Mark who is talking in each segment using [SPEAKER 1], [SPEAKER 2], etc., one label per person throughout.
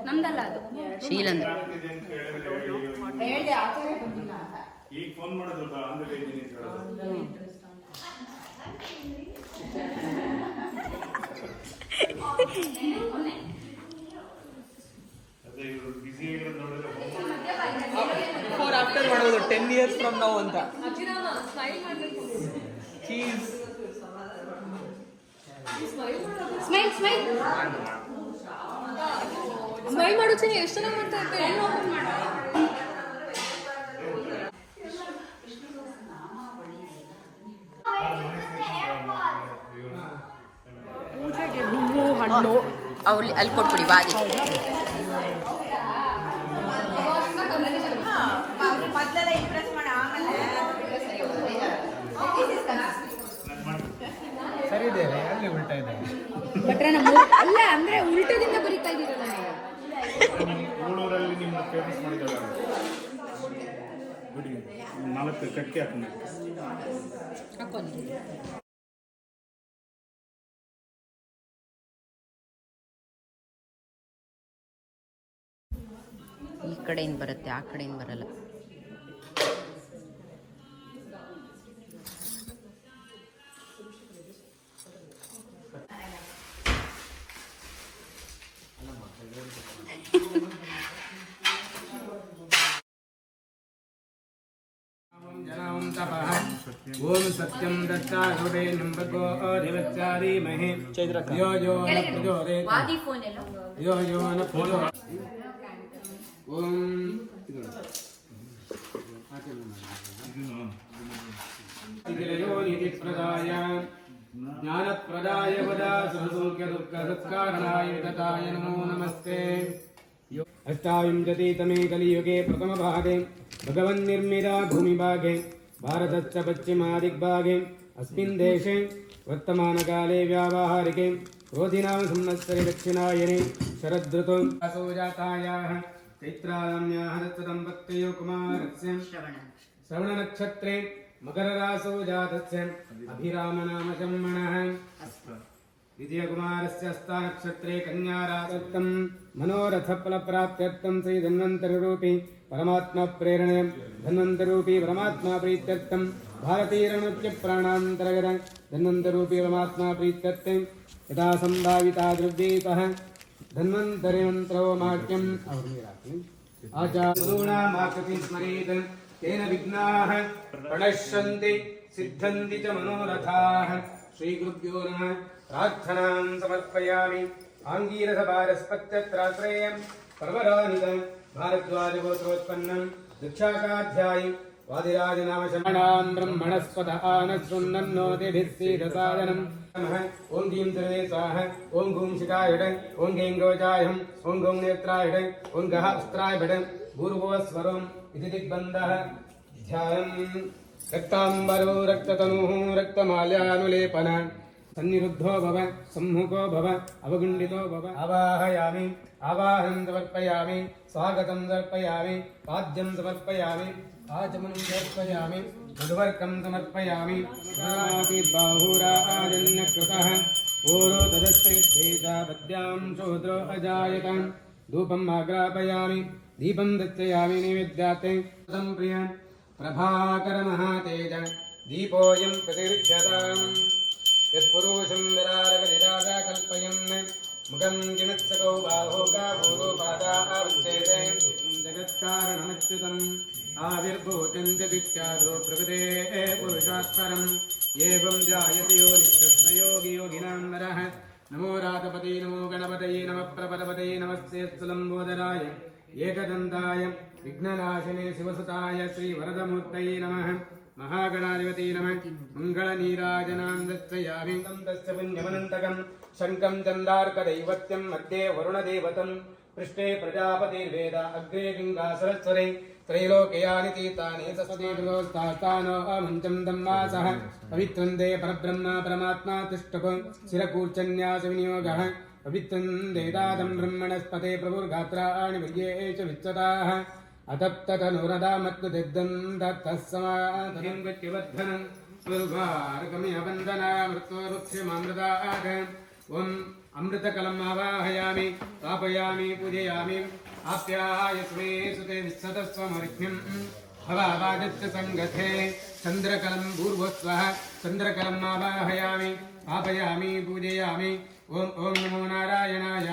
[SPEAKER 1] ನಮ್ದಲ್ಲ ಅದು ಶೀಲಂದ
[SPEAKER 2] ಈಗ ಫೋನ್ ಮಾಡೋದು ಅಂದ್ರೆ
[SPEAKER 3] ಬಿಫೋರ್ ಆಫ್ಟರ್ ಮಾಡೋದು 10 years from now ಅಂತ ಚೀಸ್
[SPEAKER 1] ಸ್ಮೈಲ್ ಸ್ಮೈಲ್ ಸ್ಮೈಲ್ ಮಾಡು ಚೆನ್ನ ಎಷ್ಟು ಜನ ಮಾಡ್ತಾ ಇದ್ದೆ ಹಣ್ಣು ಅಲ್ಲಿ ಕೊಟ್ಬಿಡಿ ಬಾಗಿ
[SPEAKER 4] ಸರಿ ಇದೆ ಅಲ್ಲಿ ಉಲ್ಟಾ ಇದೆ
[SPEAKER 1] ಬಟ್ರೆ ಅಲ್ಲ ಅಂದ್ರೆ ಉಲ್ಟದಿಂದ ಬರೀತಾ ಇದ್ದೀರಲ್ಲ
[SPEAKER 2] ಊಳೂರಲ್ಲಿ ನಿಮ್ಮ ಫೇಮಸ್ ಮಾಡಿದ್ದಾರೆ ಬಿಡಿ 4 ಕಟ್ಟಿ ಹಾಕೊಂಡು
[SPEAKER 1] ಈ ಕಡೆಯಿಂದ ಬರುತ್ತೆ ಆ ಕಡೆಯಿಂದ ಬರಲ್ಲ
[SPEAKER 4] ಓಂ ಸತ್ಯಂ ದತ್ತಾರುಡೆ ನಿಂಬಕೋ ಅಧಿವಚ್ಚಾರಿ ಮಹಿ ಯೋ ಯೋ ನ ಪ್ರಜೋರೆ ಯೋ ಯೋ ನ ಪ್ರಜೋ ಓಂ ಇದೆಯೋ ನಿಧಿ ಪ್ರದಾಯ ಜ್ಞಾನ ಪ್ರದಾಯ ವದ ಸುಖ ದುಃಖ ಸತ್ಕಾರಣಾಯ ವಿತತಾಯ ನಮೋ ನಮಸ್ತೆ अष्टाविंशतितमे कलियुगे प्रथमभागे भगवन्निर्मिता भूमिभागे भारतस्य पश्चिमादिग्भागे अस्मिन् देशे वर्तमानकाले व्यावहारिके क्रोधिनां संवत्सरे दक्षिणायने शरदृतौ असौ जातायाः चैत्रायाम्याः दत्तदम्पत्योः कुमारस्य श्रवणनक्षत्रे मकररासौ जातस्य अभिरामनामजन्मनः विजयकुमारस्य हस्तानक्षत्रे कन्यारासक्तं मनोरथफलप्राप्त्यर्थं श्री धन्वन्तरिरूपी परमात्मा प्रेरणे धन्वन्तरूपी परमात्मा प्रीत्यर्थं भारतीयरणमुख्य प्राणान्तर्गत धन्वन्तरूपी परमात्मा प्रीत्यर्थे यथा संभाविता द्रव्येतः धन्वन्तरिमन्त्रो माक्यम् आचार्योणामाकृतिं स्मरेत् तेन विघ्नाः प्रणश्यन्ति सिद्धन्ति च मनोरथाः श्रीगुरुभ्यो नमः प्रार्थनां समर्पयामि आङ्गीरसपारस्पत्यत्राश्रयं पर्वरानिदं भारद्वाजगोत्रोत्पन्नं दक्षाकाध्यायि वादिराजनामशमणां ब्रह्मणस्पद आनशृण्वन्नोतिभिः सीदसादनं नमः ॐ गीं त्रिनेत्राः ॐ गूं शिखायड ॐ गैं गोचायं ॐ गौं नेत्रायड ॐ गः अस्त्रायड भूर्भुवस्वरम् इति दिग्बन्धः ध्यानं रक्ताम्बरो रक्ततनुः रक्तमाल्यानुलेपन सन्निरुद्धो भव सम्मुखो भव अवगुण्डितो भव आवाहयामि आवाहनं समर्पयामि स्वागतं समर्पयामि पाद्यं समर्पयामि आचमनं समर्पयामि मधुवर्कं समर्पयामि बाहुराजन्यकृतः ओरो तदस्तेजा पद्यां शोद्रो अजायतां धूपम् आग्रापयामि दीपं दर्शयामि नैवेद्याते प्रिय प्रभाकर महातेज दीपोऽयं प्रतिरुच्यताम् यत्पुरुषं विरारगदिराजा कल्पयन् मुखं किमत्सकौ बाहो गाभूरो पादावच्छेदे जगत्कारणमच्युतम् आविर्भूतं जदित्यादो प्रकृतेः पुरुषात्परम् एवं ध्यायति यो नित्ययोगी योगिनां नरः नमो रातपते नमो गणपतये नमः प्रपदपतये नमस्ते स्थूलम्बोदराय एकदन्ताय विघ्ननाशिने शिवसुताय श्रीवरदमूर्तये नमः महागणाधिपति नमः मङ्गलनीराजनां दर्शयामि तस्य पुण्यमनन्तकं शङ्कं चन्दार्कदैवत्यं मध्ये वरुणदेवतं पृष्ठे प्रजापतिर्वेद अग्रे गङ्गासरस्वरे त्रैलोक्यानि तीर्थानि तस्मैर्गोस्तानो अमुञ्चं दम्मासः पवित्रं ते परब्रह्म परमात्मा तिष्ठप शिरकूर्चन्यासविनियोगः पवित्रं देदादं ब्रह्मणस्पते प्रभुर्गात्राणि मर्ये च विच्यताः अतप्ततनुरदामत्नुदिद्धं दत्तः समाधिं विद्युवद्धनं स्वर्गार्गमिहवन्दना मृत्योरुक्षमामृताः ॐ अमृतकलम् आवाहयामि स्थापयामि पूजयामि आप्यायस्मे सुते विश्वतस्वमर्घ्यम् भवावाजस्य सङ्गथे चन्द्रकलं पूर्वस्वः चन्द्रकलम् आवाहयामि स्थापयामि पूजयामि ॐ नमो नारायणाय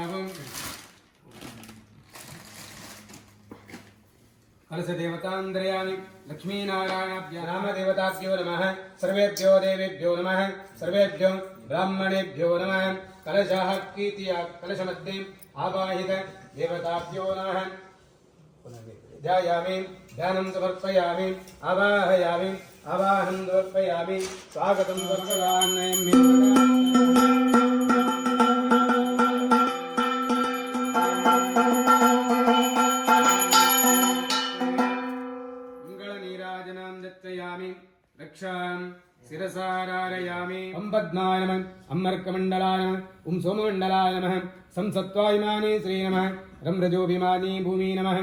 [SPEAKER 4] कलशदेवतान्द्रयामि लक्ष्मीनारायणाभ्यो नामदेवताभ्यो नमः सर्वेभ्यो देवेभ्यो नमः सर्वेभ्यो ब्राह्मणेभ्यो नमः कलशः कीर्त्या कलशमध्ये आवाहित देवताभ्यो नमः ध्यायामि ध्यानं समर्पयामि आवाहयामि आवाहनं समर्पयामि स्वागतं सर्वदानयं रक्षां शिरसारारयामि ओं पद्माय नमः अम्मर्कमण्डलाय नमः ओं सोममण्डलाय नमः संसत्त्वायमाने श्री नमः रम्रजोभिमानी भूमि नमः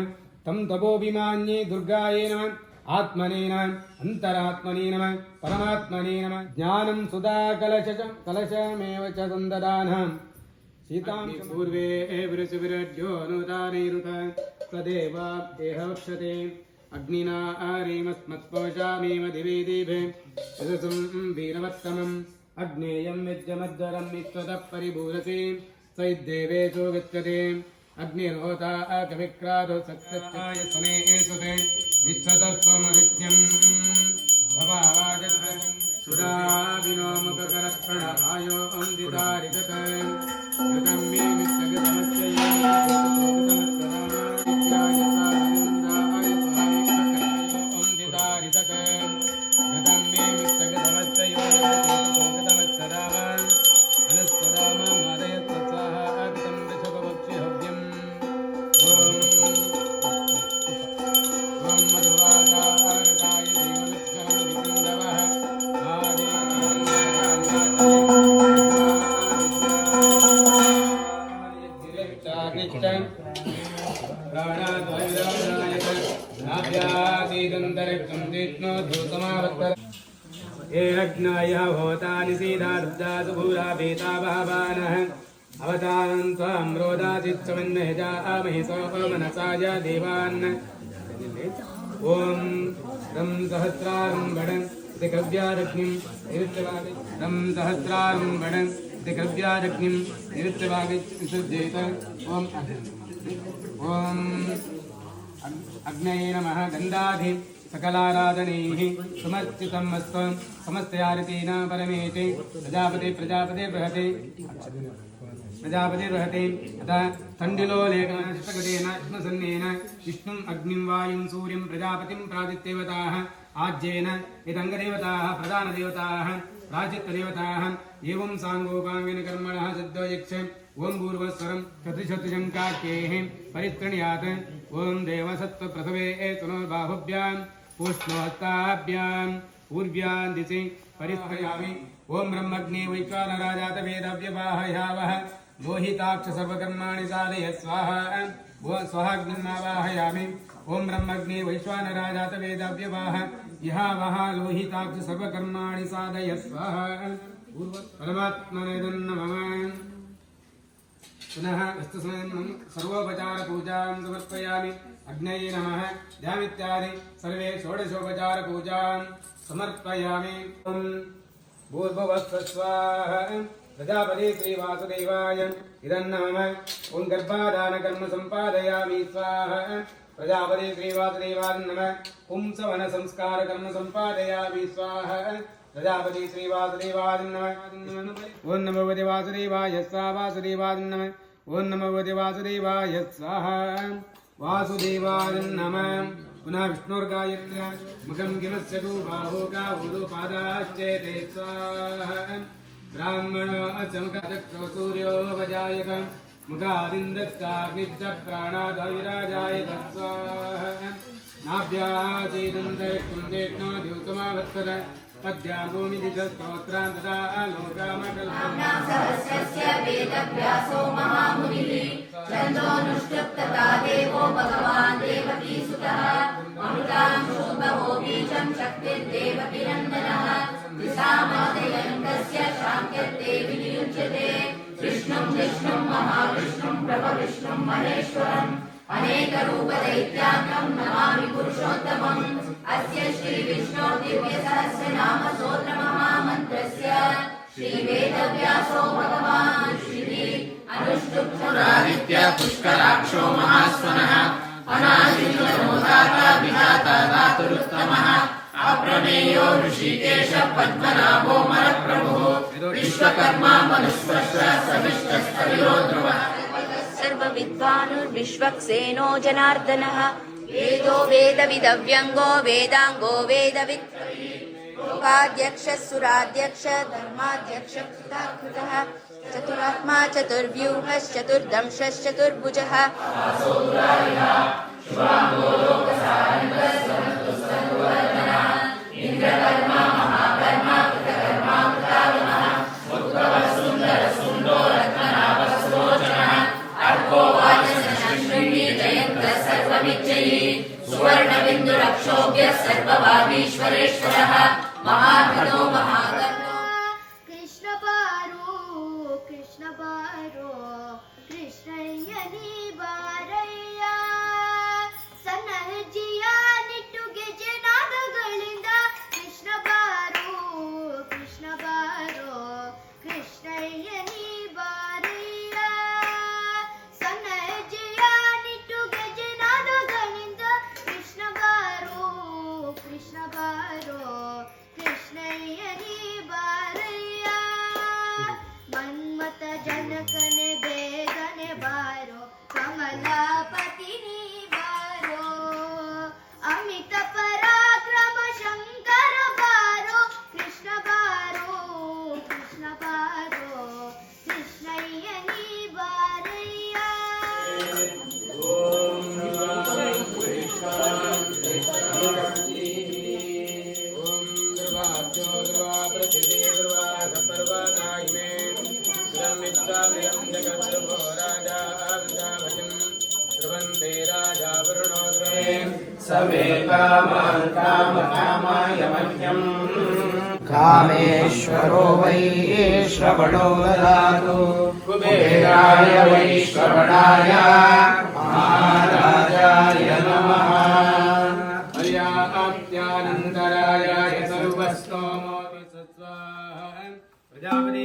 [SPEAKER 4] तं तपोभिमान्ये दुर्गायै नमः आत्मने नमः अन्तरात्मने नमः परमात्मने नमः ज्ञानं सुधा कलशमेव च सन्ददानः सीतां पूर्वे वृषविरड्यो अनुदानैरुत तदेव देहवक्षते अग्निना आरीमस्मत्पोषामेव दिवे दिवे यदसं वीरवत्तमम् अग्नेयं विद्यमज्वरं विश्वतः परिभूरति सैद्देवेषु गच्छते अग्निर्होता कविक्रादो सत्यत्याय सने एषुते विश्वतः स्वमरित्यं भवावाजत् सुधा विनोमुखकरप्रणहायो अन्दितारिगत कृतं मे एरग्नाय होतानि सीधार्दासुभूरा वेताभावानः अवतारं त्वां रोदाचित्समन्नयजा अमहिषो मनसाय देवान् ॐ रं सहस्रारं वडं दिकव्यारग्निं निरुच्चवागि रं सहस्रारं वडं दिकव्यारग्निं निरुच्चवागि विसृज्येत ॐ अग्नये नमः गन्धाधि सकलाराधनैः समर्चितं मस्त्वं समस्तयारतीन परमेति प्रजापति बृहते अतः तण्डिलोलेखनष्टगतेन श्मसन्नेन विष्णुम् अग्निं वायुं सूर्यं प्रजापतिं प्रादित्यदेवताः आज्येन यदङ्गदेवताः प्रधानदेवताः प्राचित्तदेवताः एवं साङ्गोपाङ्गेन कर्मणः सिद्धोयक्ष ओं पूर्वस्वरं चतुशतशङ्काख्यैः परित्रणयात् ओं देवसत्त्वप्रथवे तनोर्बाहुभ्यां पूष्णोहस्ताभ्यां पूर्व्यां दिशि परित्वयामि ओं ब्रह्मग्ने वैश्वानराजात वेदव्यवाहयावः लोहिताक्ष सर्वकर्माणि साधय स्वाहा स्वाहाग्निमावाहयामि ओं ब्रह्मग्ने वैश्वानराजात वेदव्यवाह यहावः लोहिताक्ष सर्वकर्माणि साधय स्वाहा परमात्मने नमः पुनः अस्तुसमयं सर्वोपचारपूजां समर्पयामि अग्नये नमः ध्यामित्यादि सर्वे षोडशोपचारपूजां समर्पयामि भूर्भुवस्वस्वाहा प्रजापति श्रीवासुदेवाय इदं नमः ॐ गर्भाधानकर्म सम्पादयामि स्वाहा प्रजापति श्रीवासुदेवाय नमः पुंसवनसंस्कारकर्म सम्पादयामि स्वाहा प्रजापति श्रीवासुदेवाय नमः ओं नमो भगवते वासुदेवाय स्वाहा वासुदेवाय नमः ओं नमो भगवते वासुदेवाय स्वाहा वासुदेवाय नमः पुनः विष्णुर्गायत्र्या मुखं गिरस्यतु बाहो गावो पादाश्चेते स्वाहा ब्राह्मणो अचमकचक्षो सूर्यो वजायत मुखादिन्दश्चाग्निश्च प्राणादविराजायत स्वाहा नाभ्यासीदन्तरिक्षुन्देष्णो द्योतमावत्सद पद्याभूमि दिशस्तोत्रां तदा
[SPEAKER 5] सहस्रस्य वेदव्यासो महामुनिः छन्दोऽनुष्ठुप्तता देवो भगवान् देवकीसुतः अमृतां शुम्भवो बीजं शक्तिर्देवकीनन्दनः दिशामादयन्तस्य शान्त्यर्देवि नियुज्यते विष्णुं विष्णुं महेश्वरम् अनेकरूपदैत्याङ्गं नमामि पुरुषोत्तमम् अस्य श्रीविष्णो दिव्यसहस्रनाम स्तोत्रमहामन्त्रस्य श्रीवेदव्यासो भगवान् श्री अनुष्टुप्तरादित्य पुष्कराक्षो महास्वनः अनादितमोदाता विधाता धातुरुत्तमः अप्रमेयो ऋषिकेश पद्मनाभो मरप्रभुः विश्वकर्मा मनुष्वश्च सविष्टस्तविरो ध्रुवः सर्वविद्वानुर्विश्वक्सेनो जनार्दनः वेदो वेदविदव्यङ्गो वेदाङ्गो वेदवित् लोकाध्यक्षः सुराध्यक्ष धर्माध्यक्ष कृतः चतुरात्मा चतुर्व्यूहश्चतुर्दंशश्चतुर्भुजः इंद्रकर्मा महाकर्मा कृतकर्मा कृतागमः उत्तमः सुन्दर सुन्दो रत्ननाभस्रोचनः अर्को वाचनशृङ्गी जयन्तः सर्वविजयी सुवर्णबिन्दुरक्षोभ्यः सर्वभागीश्वरेश्वरः महागणो महागणो
[SPEAKER 6] कृष्ण बारो कृष्णय्यनी बारಯ್ಯ ಸನ್ನಹಜಿಯ ನಿಟ್ಟುಗೆ ಜನಾದಗಳಿಂದ ಕೃಷ್ಣ ಬಾರೋ ಕೃಷ್ಣಯ್ಯನಿ ಬಾರಯ್ಯ ಸನ್ನಹಜಿಯ ನಿಟ್ಟುಗೆ ಜನಾದಗಳಿಂದ ಕೃಷ್ಣ ಬಾರೋ ಕೃಷ್ಣಯ್ಯನಿ ಬಾರಯ್ಯ ಮನ್ಮತ ಜನಕನೆ ಬೇಗನೆ ಬಾರೋ ಕಮಲಾಪತಿ ನೀ ಬಾರೋ ಅಮಿತ ಪರಾಕ್ರಮ ಶಂಕರ ಬಾರೋ ಕೃಷ್ಣ ಬಾರೋ ಕೃಷ್ಣಯ್ಯ ನೀ ಬಾರಯ್ಯ
[SPEAKER 7] सवे कामान् कामकामाय मह्यम् कामेश्वरो वै श्रवणो ददातु कुबेराय वै श्रवणाय महाराजाय नमः
[SPEAKER 4] पर्याप्त्यानन्तराय सर्वस्तोमो विसत्स्वाहा प्रजापति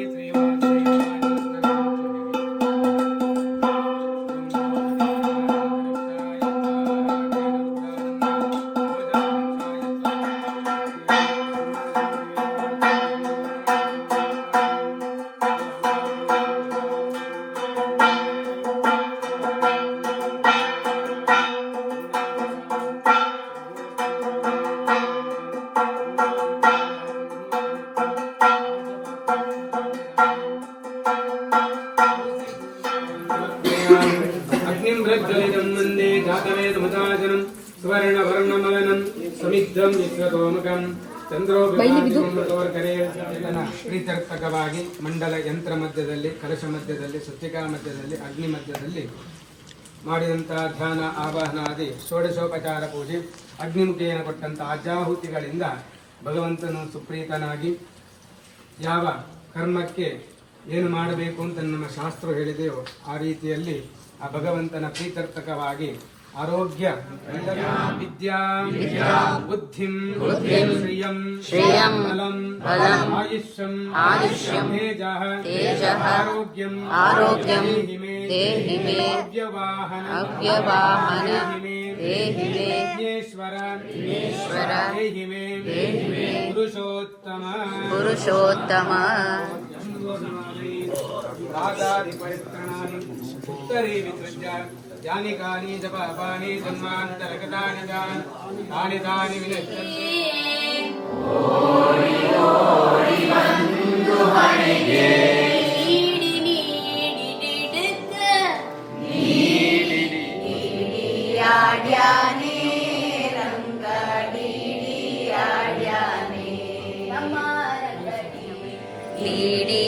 [SPEAKER 4] अग्निं प्रज्वलितं वन्दे जातवेदमुदाजनं स्वर्णवर्णमलनं समिद्धं विश्वतोमुखं ಚಂದ್ರೋಭಿಮಾನೋರ್ಕರೆ ಪ್ರೀತ್ಯರ್ಥಕವಾಗಿ ಮಂಡಲ ಯಂತ್ರ ಮಧ್ಯದಲ್ಲಿ ಕಲಶ ಮಧ್ಯದಲ್ಲಿ ಸೃಷ್ಟಿಕಾ ಮಧ್ಯದಲ್ಲಿ ಅಗ್ನಿ ಮಧ್ಯದಲ್ಲಿ ಮಾಡಿದಂತಹ ಧ್ಯಾನ ಆವಾಹನಾದಿ ಷೋಡಶೋಪಚಾರ ಪೂಜೆ ಅಗ್ನಿಮುಖೇನ ಕೊಟ್ಟಂಥ ಅಜಾಹುತಿಗಳಿಂದ ಭಗವಂತನು ಸುಪ್ರೀತನಾಗಿ ಯಾವ ಕರ್ಮಕ್ಕೆ ಏನು ಮಾಡಬೇಕು ಅಂತ ನಮ್ಮ ಶಾಸ್ತ್ರ ಹೇಳಿದೆಯೋ ಆ ರೀತಿಯಲ್ಲಿ ಆ ಭಗವಂತನ ಪ್ರೀತ್ಯರ್ಥಕವಾಗಿ ಆರೋಗ್ಯ ವಿದ್ಯಾ ಬುದ್ಧಿಂ ಶ್ರಿಯಂ ಬಲಂ ಆಯುಷ್ಯಂ ತೇಜಃ ಆರೋಗ್ಯಂ ದೇಹಿ ಮೇ ಅವ್ಯವಾಹನ ದೇಹಿ ಮೇ ವಿಘ್ನೇಶ್ವರ ದೇಹಿ ಮೇ ಪುರುಷೋತ್ತಮ रागादिपरित्रणानि उत्तरे विसृज्य यानि कानि च पापानि जन्मान्तरगतानि तानि तानि विनश्यन्ति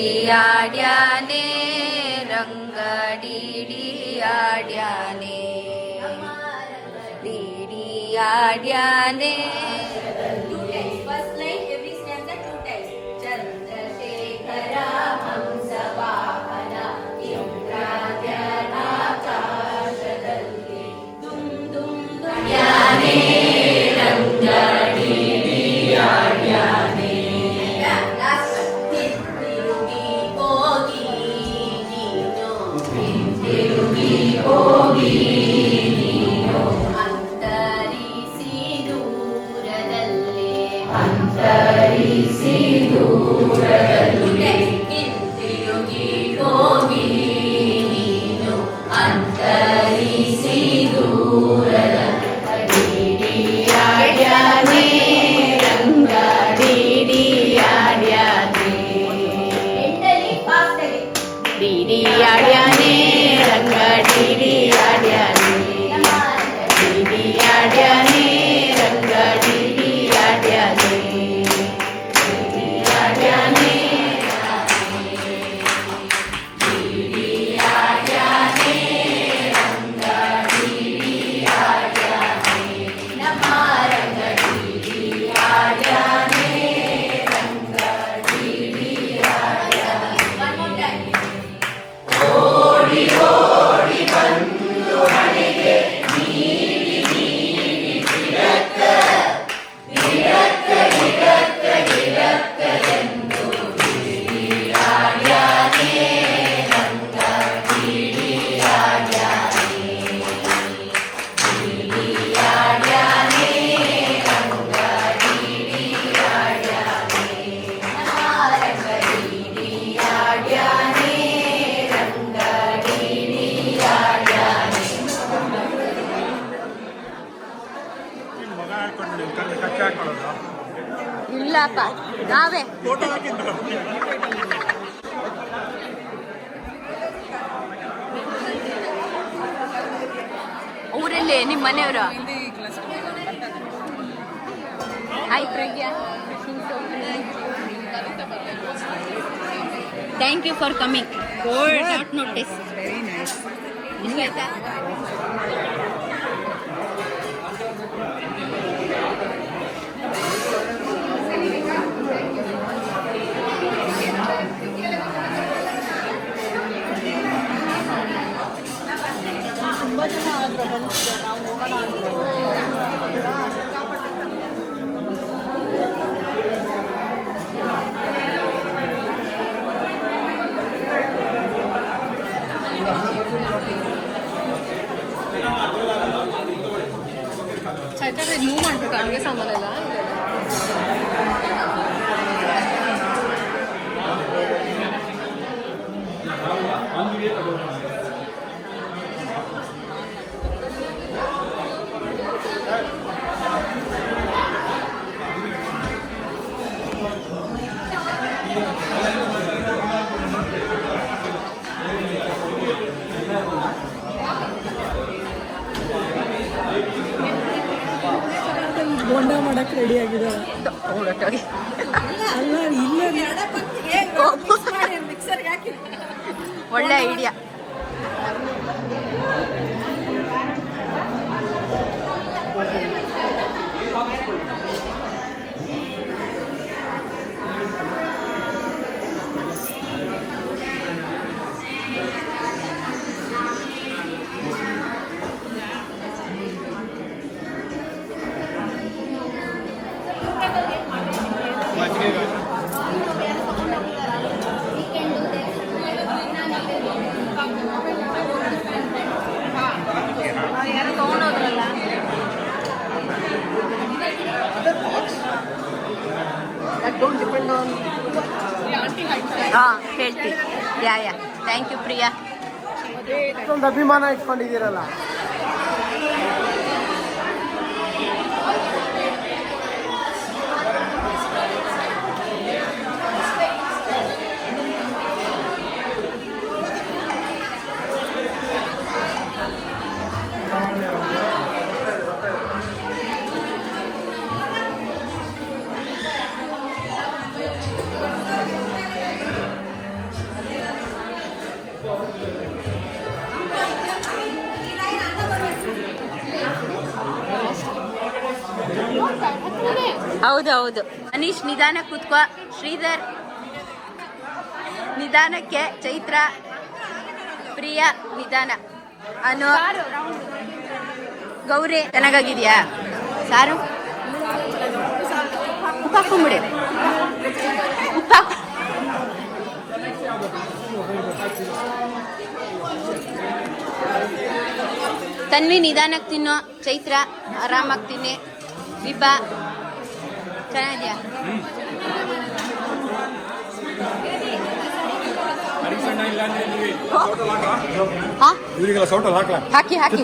[SPEAKER 5] ಡಿಡಿಯಾಡ್ಯಾನೆ ರಂಗ ಡಿಡಿಯಾಡ್ಯಾನೆ ಡಿಡಿಯಾಡ್ಯಾನೆ first line every stanza 2 times Chandrashekhara ಹಂಸ ವಾಹನ ಇಂದ್ರಾದ್ಯನಾಭ ಅಂತರಿಸಿ ದೂರದಲ್ಲಿ ಹಿಂತಿರುಗಿ ಹೋಗಿ ನೀನು ಅಂತರಿಸಿ ದೂರದಲ್ಲಿ ಡಿಡಿಯಾಡ್ಯಾನೆ ರಂಗ ಡಿಡಿಯಾಡ್ಯಾನೆ ಡಿಡಿಯಾಡ್ಯಾನೆ ರಂಗ ಡಿಡಿಯಾಡ್ಯಾನೆ ಡಿಡಿಯಾಡ್ಯಾನೆ ರಂಗ ಡಿಡಿಯಾಡ್ಯಾನೆ ಡಿಡಿಯಾಡ್ಯಾನೆ ಡಿಡಿಯಾಡ್ಯಾನೆ ರಂಗ ಡಿಡಿಯಾಡ್ಯಾನೆ ನಮ್ಮ ರಂಗ ಡಿಡಿಯಾಡ್ಯಾನೆ ರಂಗ ಡಿಡಿಯಾಡ್ಯಾನೆ. One more time. ಓಡಿ ಓಡಿ ಬಂದು ಹಣೆಗೆ ನೀಡಿ ನೀಡಿ ಗಿಡಕ್ಕ ಗಿಡಕ್ಕ ಗಿಡಕ್ಕ ಗಿಡಕ್ಕಲೆಂದು ಗಿಡಿಯಾಡ್ಯಾನೆ ರಂಗ ಗಿಡಿಯಾಡ್ಯಾನೆ ಗಿಡಿಯಾಡ್ಯಾನೆ ರಂಗ ಗಿಡಿಯಾಡ್ಯಾನೆ ನಮ್ಮ ರಂಗ ಗಿಡಿಯಾಡ್ಯಾನೆ ರಂಗ ಗಿಡಿಯಾಡ್ಯಾನೆ.
[SPEAKER 2] ಮಗ ಹಾಕೊಂಡು ನೀವು ಕಚ್ಚೆ ಹಾಕೊಳ್ಳೋದು
[SPEAKER 5] ಇಲ್ಲಪ್ಪ ನಾವೇ
[SPEAKER 2] ಫೋಟೋ ಹಾಕಿದ್ದು
[SPEAKER 5] ಊರಲ್ಲಿ ನಿಮ್ಮ ಮನೆಯವರು. Hi Prajna, thank you for coming. Short notice. ನಿಮ್ಗೆ ಆಯ್ತಾ?
[SPEAKER 1] ಚೈತ್ರ ಮೂವ್ ಮಾಡ್ಬೇಕು ಅಡುಗೆ ಸಾಮಾನೆಲ್ಲ.
[SPEAKER 8] ಬೋಂಡ ಮಾಡಕ್ ರೆಡಿ ಆಗಿದ್ದಾಳೆ. ಅಲ್ಲ ಇಲ್ಲ
[SPEAKER 5] ಒಳ್ಳೆ ಐಡಿಯಾ. ಯಾರೋ ತಗೊಂಡೋದ್ರಲ್ಲ. ಹಾಂ ಹೇಳ್ತೀನಿ. Yeah thank you Priya.
[SPEAKER 8] ಇಷ್ಟೊಂದು ಅಭಿಮಾನ ಇಟ್ಕೊಂಡಿದ್ದೀರಲ್ಲ.
[SPEAKER 5] ಹೌದು ಹೌದು. ಅನೀಶ್ ನಿಧಾನ ಕೂತ್ಕೋ. ಶ್ರೀಧರ್ ನಿಧಾನಕ್ಕೆ. ಚೈತ್ರ, ಪ್ರಿಯಾ ನಿಧಾನ. ಅನು, ಗೌರಿ ಚೆನ್ನಾಗಿದ್ಯಾ? ಸಾರು ಉಪ್ಪು ಹಾಕೊಂಬಿಡಿ. ಉಪ್ಪು ಹಾಕು. ತನ್ವಿ ನಿಧಾನಕ್ಕೆ ತಿನ್ನು. ಚೈತ್ರ ಆರಾಮಾಗಿ ತಿನ್ನಿ. ವಿಭಾ ಚೆನ್ನಾಗಿದ್ಯಾ? ಹಾಕಿ ಹಾಕಿ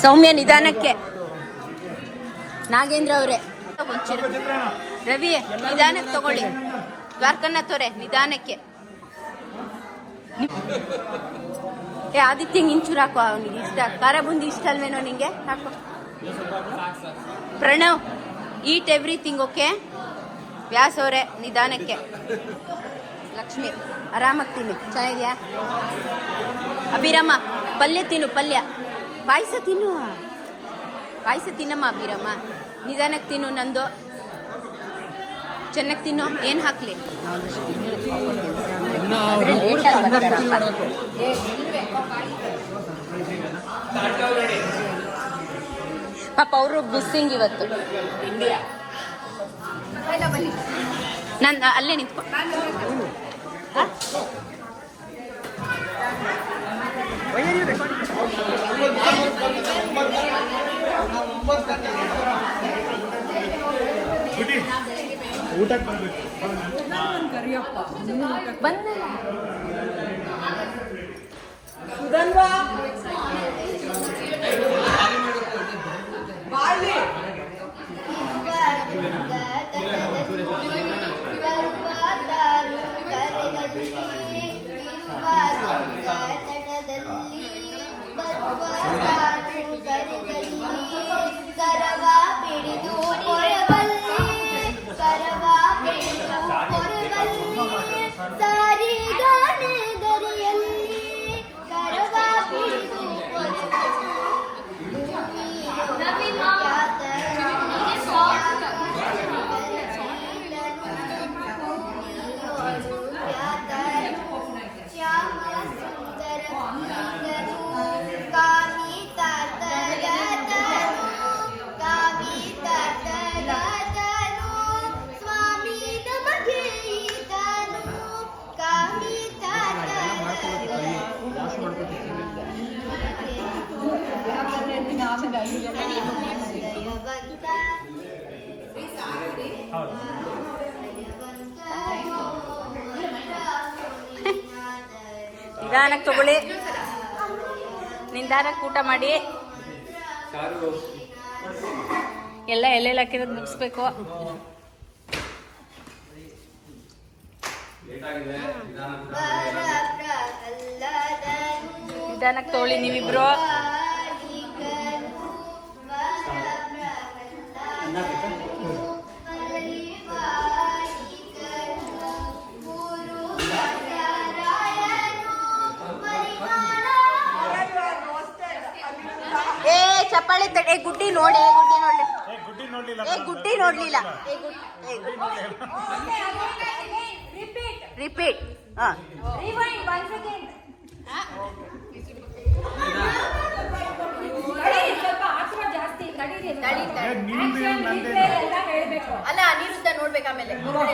[SPEAKER 5] ಸೌಮ್ಯ ನಿಧಾನಕ್ಕೆ. ನಾಗೇಂದ್ರ ಅವರೇ ರವಿ ನಿಧಾನಕ್ಕೆ ತಗೊಳ್ಳಿ. ದ್ವಾರಕನಾಥ್ ಅವರೇ ನಿಧಾನಕ್ಕೆ. ಏ ಆದಿತ್ಯ ಇಂಚೂರು ಹಾಕೋ. ಅವನಿಗೆ ಇಷ್ಟ ಖಾರ ಬುಂದಿ ಇಷ್ಟ ಅಲ್ವೇನೋ ನಿಂಗೆ? ಹಾಕೋ. ಪ್ರಣವ್ ಈಟ್ ಎವ್ರಿಥಿಂಗ್ ಓಕೆ. ವ್ಯಾಸ್ ಅವರೇ ನಿಧಾನಕ್ಕೆ. ಲಕ್ಷ್ಮಿ ಆರಾಮಾಗಿ ತಿನ್ನು. ಚೆನ್ನಾಗಿದ್ಯಾ? ಅಭಿರಾಮ ಪಲ್ಯ ತಿನ್ನು. ಪಲ್ಯ ಪಾಯಸ ತಿನ್ನು. ಪಾಯಸ ತಿನ್ನಮ್ಮ ಅಭಿರಾಮ. ನಿಧಾನಕ್ಕೆ ತಿನ್ನು. ನಂದು ಚೆನ್ನಾಗಿ ತಿನ್ನು. ಏನು ಹಾಕ್ಲಿ? ಪಾಪ ಅವರು ಮಿಸ್ಸಿಂಗ್ ಇವತ್ತು. ನಾನು ಅಲ್ಲೇ ನಿಂತ್ಕೊ.
[SPEAKER 2] ಊಟಕ್ಕೆ ಬರ್ಬೇಕು.
[SPEAKER 5] ಬಂದಲ್ಲ ನಿಧಾನಕ್ಕೆ ತಗೊಳ್ಳಿ. ನಿಧಾನಕ್ಕೆ ಊಟ ಮಾಡಿ. ಎಲ್ಲ ಎಲೆಲ್ಲ ಹಾಕಿರೋದು ಮುಗಿಸ್ಬೇಕು. ನಿಧಾನಕ್ಕೆ ತಗೊಳ್ಳಿ ನೀವಿಬ್ರು. ಚಪ್ಪಾಳೆ ತಡೆ. ಗುಡ್ಡಿ ನೋಡಿ. ಗುಡ್ಡಿ ನೋಡ್ಲಿಲ್ಲ. ರಿಪೀಟ್. ಅಲ್ಲ ಅನಿರುದ್ಧ ನೋಡ್ಬೇಕು. ಆಮೇಲೆ ನೋಡ